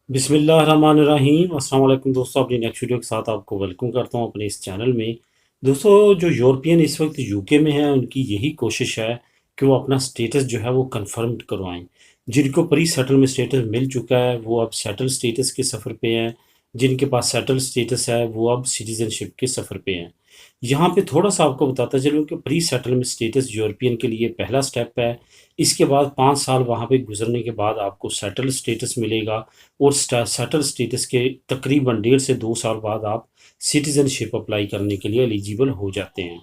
बिस्मिल्लाहिर्रहमानिर्रहीम अस्सलाम वालेकुम दोस्तों, अपनी नेक्स्ट वीडियो के साथ आपको वेलकम करता हूं अपने इस चैनल में। दोस्तों, जो यूरोपियन इस वक्त यूके में हैं उनकी यही कोशिश है कि वो अपना स्टेटस जो है वो कंफर्म करवाएं। जिनको प्री सेटलमेंट स्टेटस मिल चुका है वो अब सेटल स्टेटस के सफ़र पे हैं। जिनके पास सेटल स्टेटस है वो अब सिटीज़नशिप के सफ़र पे हैं। यहाँ पे थोड़ा सा आपको बताता चलूँ कि प्री सेटलमेंट स्टेटस यूरोपियन के लिए पहला स्टेप है। इसके बाद 5 साल वहाँ पे गुजरने के बाद आपको सेटल स्टेटस मिलेगा और सेटल स्टेटस के तकरीबन 1.5 से 2 साल बाद आप सिटीज़नशिप अप्लाई करने के लिए एलिजिबल हो जाते हैं।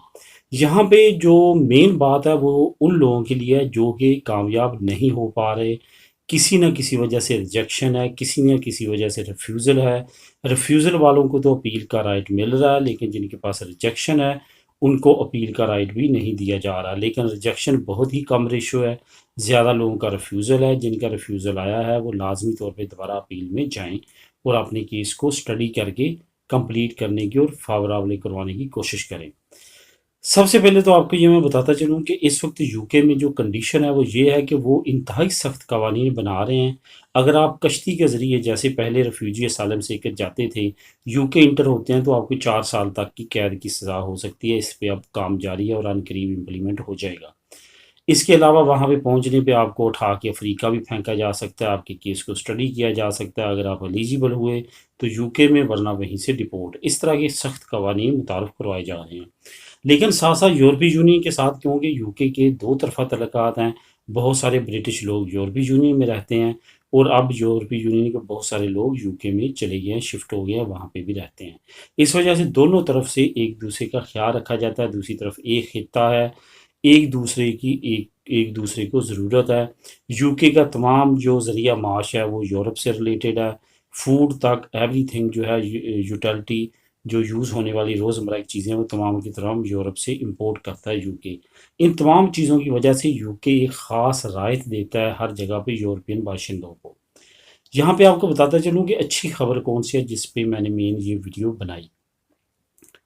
यहाँ पे जो मेन बात है वो उन लोगों के लिए है जो कि कामयाब नहीं हो पा रहे। किसी न किसी वजह से रिजेक्शन है, किसी न किसी वजह से रिफ्यूज़ल है। रिफ्यूज़ल वालों को तो अपील का राइट मिल रहा है, लेकिन जिनके पास रिजेक्शन है उनको अपील का राइट भी नहीं दिया जा रहा। लेकिन रिजेक्शन बहुत ही कम रेशो है, ज़्यादा लोगों का रिफ्यूज़ल है। जिनका रिफ्यूज़ल आया है वो लाजमी तौर पे दोबारा अपील में जाएं और अपने केस को स्टडी करके कंप्लीट करने की और फावरावले करवाने की कोशिश करें। सबसे पहले तो आपको ये मैं बताता चलूँ कि इस वक्त यूके में जो कंडीशन है वो ये है कि वो इंतहाई सख्त कवानीन बना रहे हैं। अगर आप कश्ती के ज़रिए जैसे पहले रेफ्यूजी असालम से कर जाते थे, यूके इंटर होते हैं तो आपको 4 साल तक की कैद की सज़ा हो सकती है। इस पे अब काम जारी है और अनकरीब इम्प्लीमेंट हो जाएगा। इसके अलावा वहाँ पे पहुँचने पे आपको उठा के अफ्रीका भी फेंका जा सकता है, आपके केस को स्टडी किया जा सकता है अगर आप एलिजिबल हुए तो यूके में, वरना वहीं से डिपोर्ट। इस तरह के सख्त कवानीन मुतारफ़ करवाए जा रहे हैं। लेकिन साथ साथ यूरोपीय यूनियन के साथ, क्योंकि यूके के दो तरफा तल्लुकात हैं, बहुत सारे ब्रिटिश लोग यूरोपीय यूनियन में रहते हैं और अब यूरोपीय यूनियन के बहुत सारे लोग यूके में चले गए हैं, शिफ्ट हो गए हैं, वहाँ पे भी रहते हैं। इस वजह से दोनों तरफ से एक दूसरे का ख्याल रखा जाता है। दूसरी तरफ एक खिता है, एक दूसरे की एक दूसरे को ज़रूरत है। यूके का तमाम जो ज़रिया माश है वो यूरोप से रिलेटेड है। फूड तक एवरीथिंग जो है, यूटिलिटी जो यूज़ होने वाली रोज़मर्रा की चीज़ें वो तमाम की तमाम यूरोप से इंपोर्ट करता है यूके। इन तमाम चीज़ों की वजह से यूके एक ख़ास रायत देता है हर जगह पे यूरोपियन बाशिंदों को। यहाँ पे आपको बताता चलूँ कि अच्छी खबर कौन सी है जिस पे मैंने मेन ये वीडियो बनाई।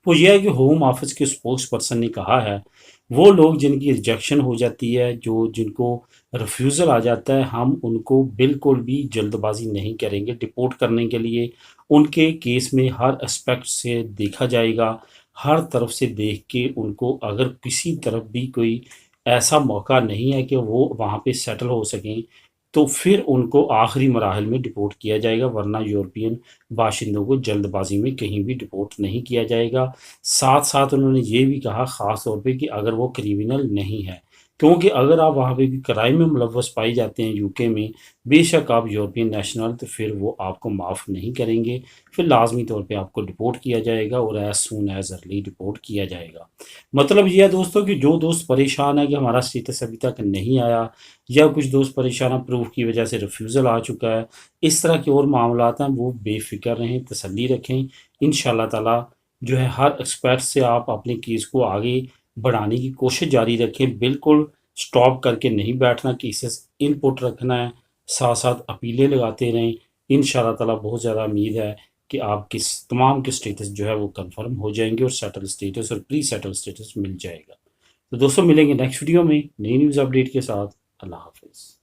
वो ये है कि होम ऑफिस के स्पोक्स पर्सन ने कहा है वो लोग जिनकी रिजेक्शन हो जाती है, जो जिनको रिफ्यूज़ल आ जाता है, हम उनको बिल्कुल भी जल्दबाजी नहीं करेंगे डिपोर्ट करने के लिए। उनके केस में हर एस्पेक्ट से देखा जाएगा, हर तरफ से देख के उनको अगर किसी तरफ भी कोई ऐसा मौका नहीं है कि वो वहाँ पे सेटल हो सकें, तो फिर उनको आखिरी मराहल में डिपोर्ट किया जाएगा, वरना यूरोपियन बाशिंदों को जल्दबाजी में कहीं भी डिपोर्ट नहीं किया जाएगा। साथ-साथ उन्होंने ये भी कहा ख़ास तौर पे कि अगर वो क्रिमिनल नहीं है, क्योंकि अगर आप वहाँ पे भी क्राइम में मुलव्वस पाए जाते हैं यूके में, बेशक आप यूरोपियन नेशनल, तो फिर वो आपको माफ़ नहीं करेंगे। फिर लाज़मी तौर पे आपको डिपोर्ट किया जाएगा और as soon as early deport किया जाएगा। मतलब ये है दोस्तों कि जो दोस्त परेशान है कि हमारा स्टेटस अभी तक नहीं आया, या कुछ दोस्त परेशान हैं प्रूफ की वजह से रिफ्यूज़ल आ चुका है, इस तरह के और मामलात हैं, वो बेफ़िक्र रहें, तसल्ली रखें। इंशाअल्लाह ताला जो है हर एस्पेक्ट से आप अपने केस को आगे बढ़ाने की कोशिश जारी रखें। बिल्कुल स्टॉप करके नहीं बैठना, केसेस इनपुट रखना है, साथ-साथ अपीलें लगाते रहें। इंशाअल्लाह ताला बहुत ज़्यादा उम्मीद है कि आपके तमाम के स्टेटस जो है वो कन्फर्म हो जाएँगे और सेटल स्टेटस और प्री सेटल स्टेटस मिल जाएगा। तो दोस्तों, मिलेंगे नेक्स्ट वीडियो में नई न्यूज़ अपडेट के साथ। अल्लाह हाफ़िज़।